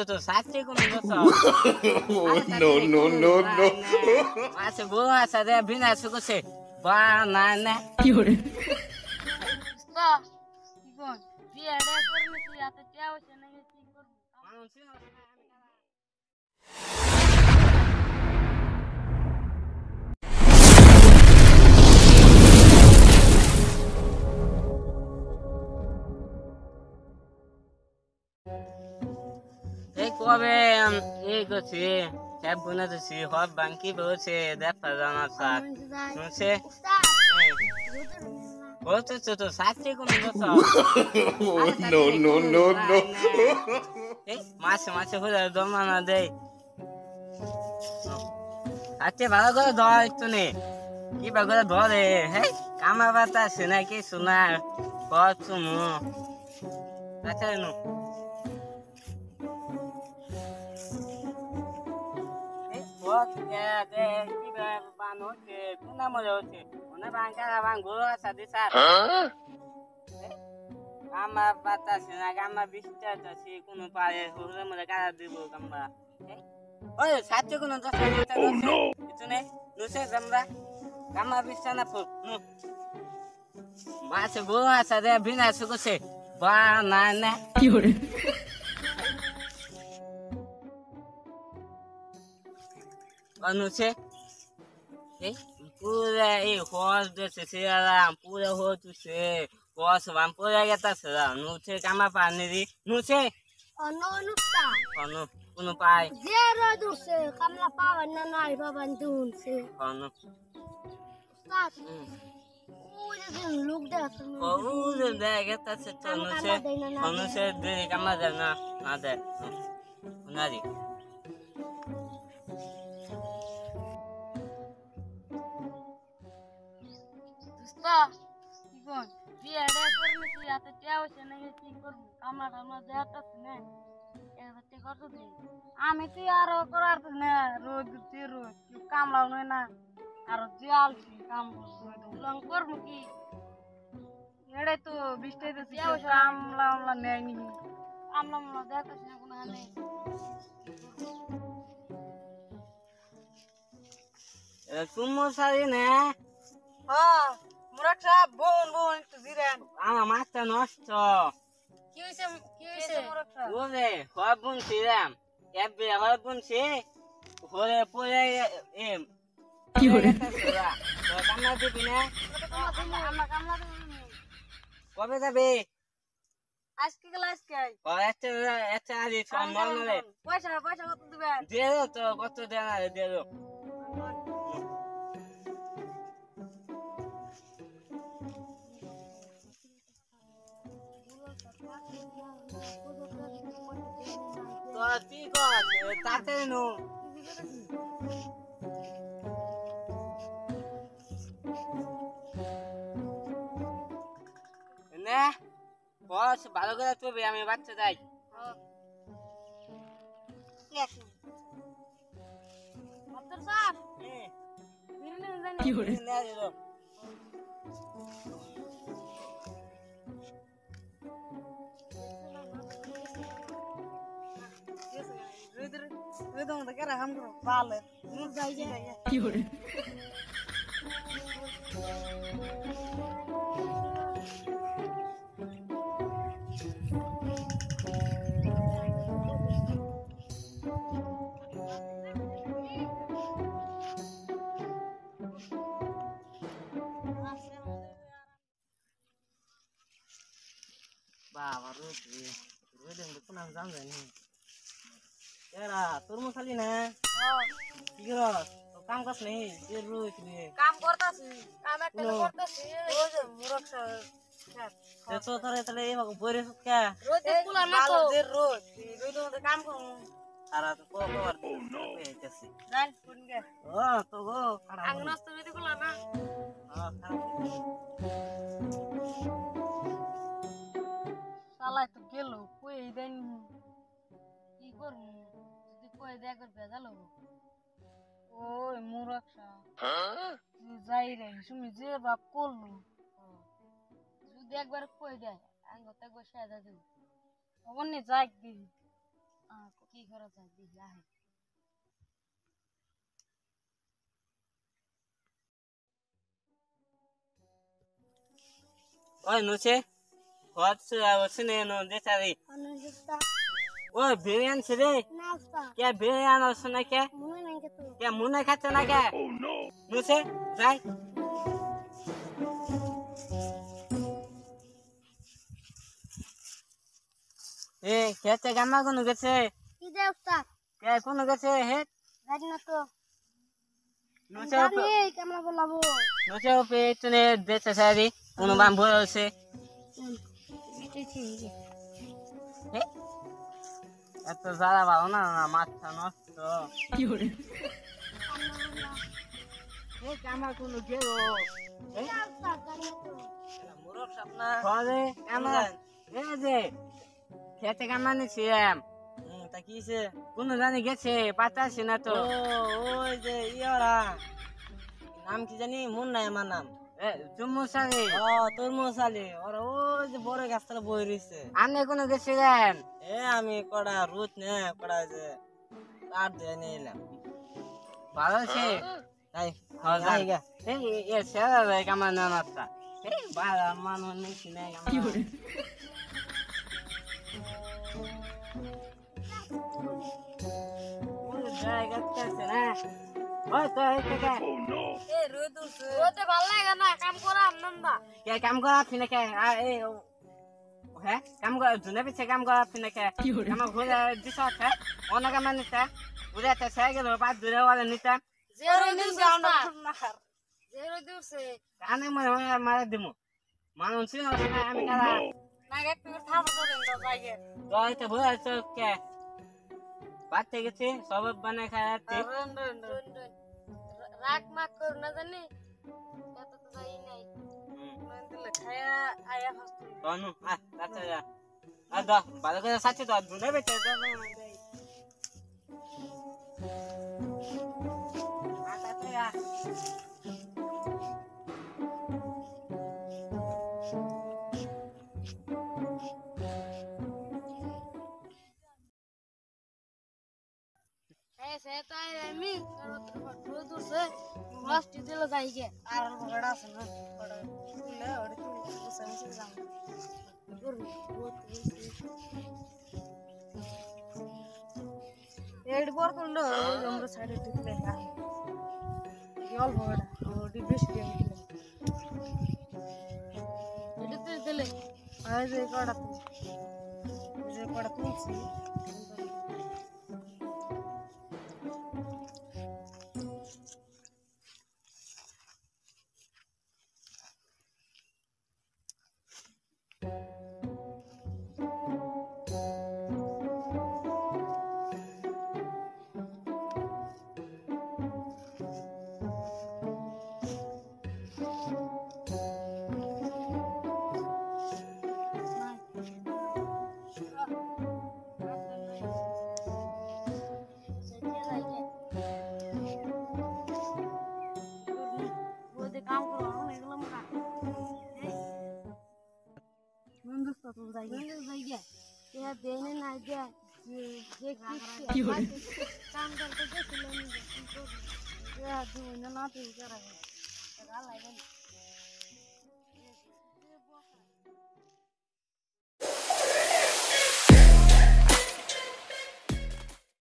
তো সাথে কোন দোষ No, no, no, no. আছে গো আছে রে বিনা সুকছে বা না না কি করে কি কোন বিয়েটা করতেছি এত টাকা হচ্ছে না কি করব মানুষ এই কবে এই করছি সব গুনা দিছি সব বাঙ্কি বলছে দেখা জানা স্যার শুনছে তো সাথে কোন দোষ No, no, no, no. এই মাসে মাসে হলে জমানা দেয় আচ্ছা ভালো করে ধর একটু নে কি বা করে ধরে হ্যাঁ কামা বাতা শোনা কি শোনা কত মু আচ্ছা নু Gamba batas na gamba bista to si kuno pare hore mo ka dibo gamba oy satyo kuno to oh no itu ne no se gamba bista na pu no ma se go asa de bina su ko se ba na na কি করে anu se pura hos de se ra pura ho tu se hos van pura gata se ra no se gamba pa ni di no se অনুনুটা anu kuno pai জেরো দুসে কামলা পাওয়ার না নাই Baban দুনছে anu উস্তাদ ওই যে লোক দেখছ oh de gata se to no se de gamba de na ade unari কি কোন বিয়েটা করতেছি এত টাকা হচ্ছে না কি করব কামলা দেখাচ্ছি না এত কত দিন আমি তো আর করার না রোজ কেউ কামলাও নয় না আর জিয়ালছি কাম লং করবো কি এটাই তো বৃষ্টি কামলা নেয়নি কামলা দেখাচ্ছি না কোনো হানে sumo sari ne হ্যাঁ মুরাদ সাহেব বোন একটু জিরেন ama masta nosto কি হইছে মুরাদ সাহেব ore hobun siram ebbe hobun se hore pore কি করে তো কামনা দিবি না আমরা কামলা দেব কবে যাবে আজকে ক্লাস কে ও একটা আদি সম্ভব নয় পয়সা কত দিবেন দেরো তো কত দেনা দেরো তো কি কর তাতে নো নে বস ভালো করে চলবে আমি বাচ্চা যাই আব্দুল স্যার বিরিয়ানি জানি কি করে কি করে বাবা রোদে রোদে কোন নাম জানি এরা তোর মু খালি না কি কর তো কাম করছ নেই যে রোদ রে কাম করতাছি কাম একটা করতাছি ওই যে মুরক স্যার তো তোরে তাহলে এবারে বইরে সুকা রোদে কুলা না তো রোদে মধ্যে কাম করব সারা তো কবার পেয়েছি জান কোন গে ও তো গো আঙ্গনাস তো রোদে কুলা না শালা তো গেল কই দেন কি করব যদি কই দেয়া করবে জানো ওই মুরক স্যার যাই রে তুমি যে বাপ করলো যদি একবার কই দেয় আঙ্গ তো একবার সাজা দেব অবন্য যাক দি কি করা যায় দেখি আহে ওই নুসে হচ্ছে ওসনে নো দেতারি অনুযুক্তা ওই বিরিয়ানি রে নাস্তা কে বিরিয়ানি ওসনে কে মনে নাই কে তো কে মুনে খাচ্ছে না কে নুসে যাই এ খেতে গাম্মা কোন গেছে কি দে উস্তাদ কে কোন গেছে হে জানি না তো নুসে জানি কেমন বলাবো নুসে ওপে তুনে দেছে সারি কোন বাম বলছে হে এত যারা ভালো না মাথা নষ্ট হে কামা কোন গেলো হে মুরব স্বপ্না ঘরে কামা এ যে খেতে কামা নিছিলাম তা কিছে কোন জানি গেছে পাতাছি না তো ওই যে ইয়রা নাম কি জানি মন নাই আমার নাম এ চুমুসালি তোর মশালি ওরা ওই যে বড় গাছতলা বই রইছে আপনি কোন গেছিলেন এ আমি কড়া রুট নে কড়া যে কাট দিয়ে নিলাম ভালো আছে তাই যাই গা এই এ সেরা রে কামা না নাতা এই বালা মানুষ নিছি না কামা জায়গা কাছে না ওই তো এই থেকে এ রোদে ভাল লাগে না কাম করা নন্দা কে কাম করা ফিনে কে এই হ্যাঁ কাম করা জুনে পিছে কাম করা ফিনে কে কাম ঘুরে দিছ হ্যাঁ অনেক কাম নিতে ঘুরে তে সাইকেল পাঁচ দূরে ওয়ালে নিতে জেরো দিছে জেরো দিছে কানে মনে মারা দিমু মানুষ ছিল না আমি কারা না গে তুই থামো তো দেন তো যাইগে তো ভুলে তো কে বাচ্চা গেছে সব বানায় খাওয়াতে রাগ মাগ কর না জানি এত তো যাই নাই দিলে খায়া আয়া হস্ত তনু আচ্ছা যা আর দাও ভালো করে সাথে তো ধুনে বেঁচে সে তো আমি রোদ উঠছে ফার্স্ট দিল যাইগে আর বড়া আছে না বড়া দিলে ওরে তুই বসে বসে যাও এড বর করলো আমরা সাইডে দিতে হ্যাঁ জল বড়া ওডি বেশি দিলে এডিতে দিলে আর যে কড়া তুলছি काम करो एगला मोटा मंदुस तो जाइए ये देने ना दे ये काम करते थे सिलोनी ये दूना ना तो करा है लगा